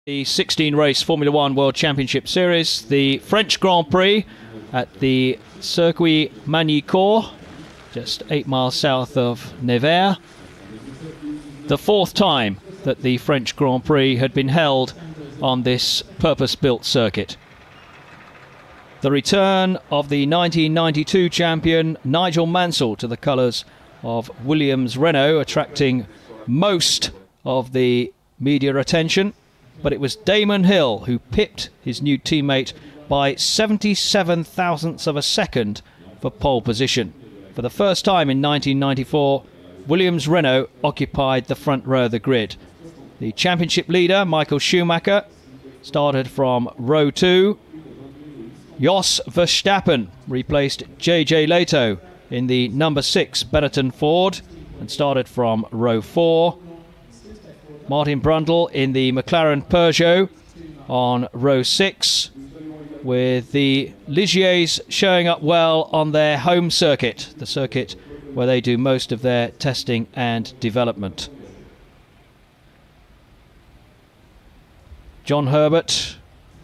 The 16-race Formula One World Championship Series, the French Grand Prix at the Circuit Magny-Cours, just 8 miles south of Nevers. The fourth time that the French Grand Prix had been held on this purpose-built circuit. The return of the 1992 champion Nigel Mansell to the colours of Williams-Renault, attracting most of the media attention. But it was Damon Hill who pipped his new teammate by 77 thousandths of a second for pole position. For the first time in 1994, Williams-Renault occupied the front row of the grid. The championship leader, Michael Schumacher, started from row 2. Jos Verstappen replaced JJ Leto in the number 6 Benetton Ford and started from row 4. Martin Brundle in the McLaren Peugeot on row 6, with the Ligiers showing up well on their home circuit, the circuit where they do most of their testing and development. John Herbert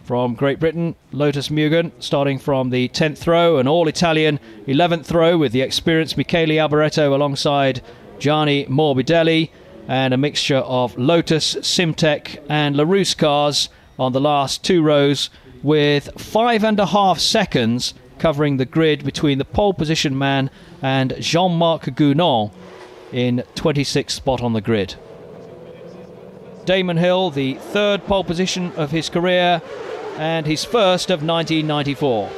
from Great Britain, Lotus Mugen, starting from the 10th row, an all-Italian 11th row with the experienced Michele Alboreto alongside Gianni Morbidelli, and a mixture of Lotus, Simtek and LaRousse cars on the last 2 rows, with 5.5 seconds covering the grid between the pole position man and Jean-Marc Gounon in 26th spot on the grid. Damon Hill, the third pole position of his career and his first of 1994.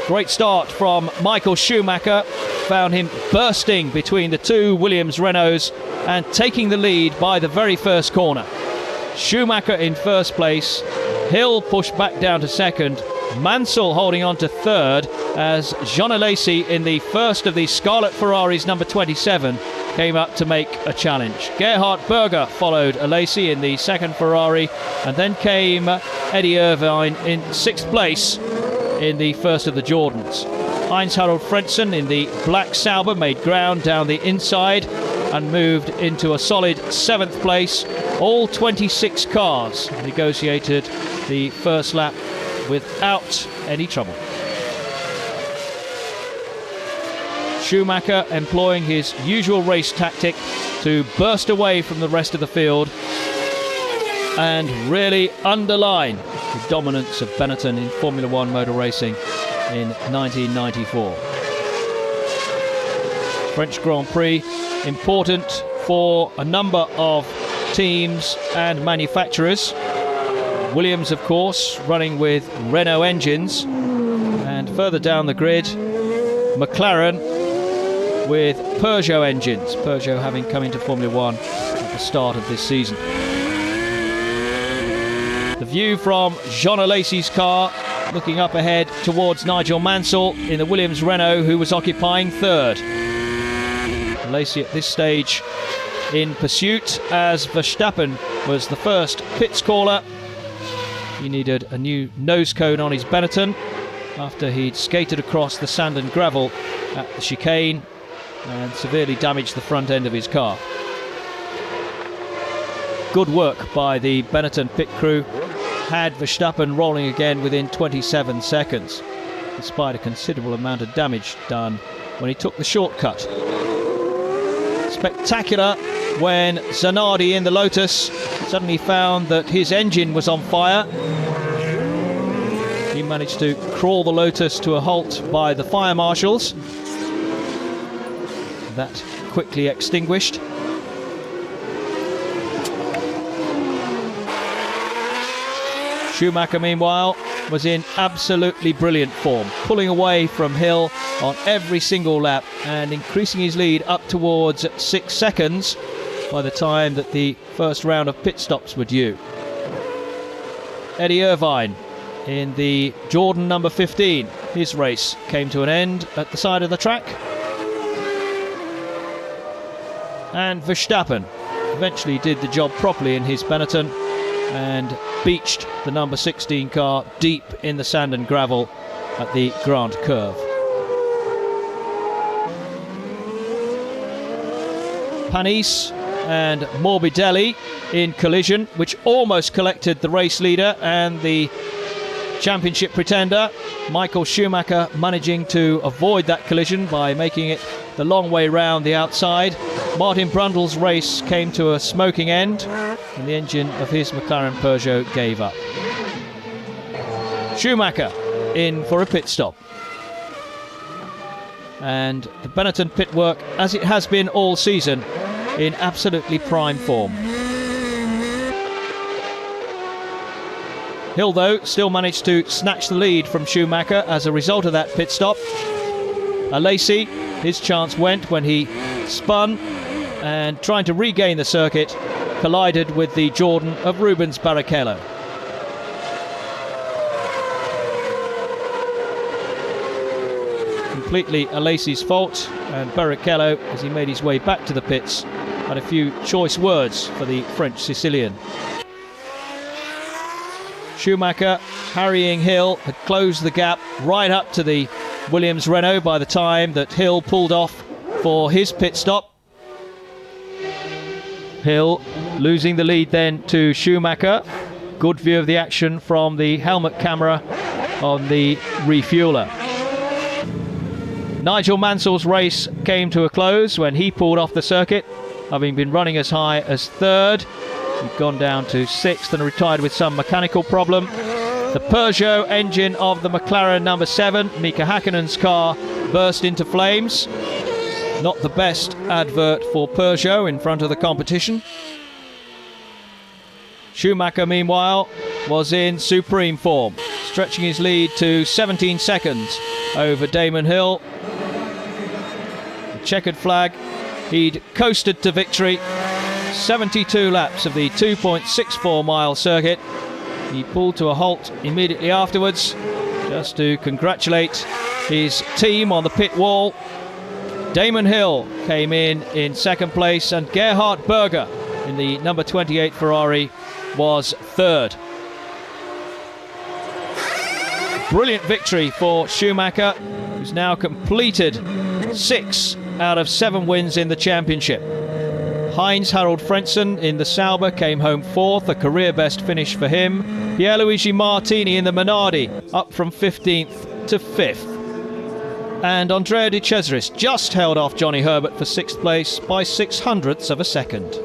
Great start from Michael Schumacher, found him bursting between the two Williams-Renaults and taking the lead by the very first corner. Schumacher in first place, Hill pushed back down to second, Mansell holding on to third as Jean Alesi in the first of the Scarlet Ferraris number 27 came up to make a challenge. Gerhard Berger followed Alesi in the second Ferrari, and then came Eddie Irvine in 6th place in the first of the Jordans. Heinz-Harald Frentzen in the black Sauber made ground down the inside and moved into a solid 7th place. All 26 cars negotiated the first lap without any trouble. Schumacher employing his usual race tactic to burst away from the rest of the field and really underline the dominance of Benetton in Formula One motor racing in 1994. French Grand Prix, important for a number of teams and manufacturers. Williams, of course, running with Renault engines, and further down the grid, McLaren with Peugeot engines, Peugeot having come into Formula One at the start of this season. The view from Jean Alesi's car, looking up ahead towards Nigel Mansell in the Williams-Renault, who was occupying third. Alesi at this stage in pursuit, as Verstappen was the first pits caller. He needed a new nose cone on his Benetton after he'd skated across the sand and gravel at the chicane and severely damaged the front end of his car. Good work by the Benetton pit crew had Verstappen rolling again within 27 seconds, despite a considerable amount of damage done when he took the shortcut. Spectacular when Zanardi in the Lotus suddenly found that his engine was on fire. He managed to crawl the Lotus to a halt by the fire marshals. That quickly extinguished. Schumacher, meanwhile, was in absolutely brilliant form, pulling away from Hill on every single lap and increasing his lead up towards 6 seconds by the time that the first round of pit stops were due. Eddie Irvine in the Jordan number 15, his race came to an end at the side of the track. And Verstappen eventually did the job properly in his Benetton and beached the number 16 car deep in the sand and gravel at the Grand Curve. Panis and Morbidelli in collision, which almost collected the race leader and the championship pretender. Michael Schumacher managing to avoid that collision by making it the long way round the outside. Martin Brundle's race came to a smoking end and the engine of his McLaren Peugeot gave up. Schumacher in for a pit stop. And the Benetton pit work, as it has been all season, in absolutely prime form. Hill, though, still managed to snatch the lead from Schumacher as a result of that pit stop. Alesi, his chance went when he spun and, trying to regain the circuit, collided with the Jordan of Rubens Barrichello. Completely Alesi's fault, and Barrichello, as he made his way back to the pits, had a few choice words for the French Sicilian. Schumacher, harrying Hill, had closed the gap right up to the Williams Renault by the time that Hill pulled off for his pit stop. Hill losing the lead then to Schumacher. Good view of the action from the helmet camera on the refueler. Nigel Mansell's race came to a close when he pulled off the circuit, having been running as high as third. He'd gone down to sixth and retired with some mechanical problem. The Peugeot engine of the McLaren number 7, Mika Häkkinen's car, burst into flames. Not the best advert for Peugeot in front of the competition. Schumacher, meanwhile, was in supreme form, stretching his lead to 17 seconds over Damon Hill. The checkered flag, he'd coasted to victory. 72 laps of the 2.64 mile circuit. He pulled to a halt immediately afterwards just to congratulate his team on the pit wall. Damon Hill came in second place, and Gerhard Berger in the number 28 Ferrari was third. Brilliant victory for Schumacher, who's now completed 6 out of 7 wins in the championship. Heinz-Harald Frentzen in the Sauber came home fourth, a career best finish for him. Pierluigi Martini in the Minardi up from 15th to 5th. And Andrea De Cesaris just held off Johnny Herbert for 6th place by 0.06 of a second.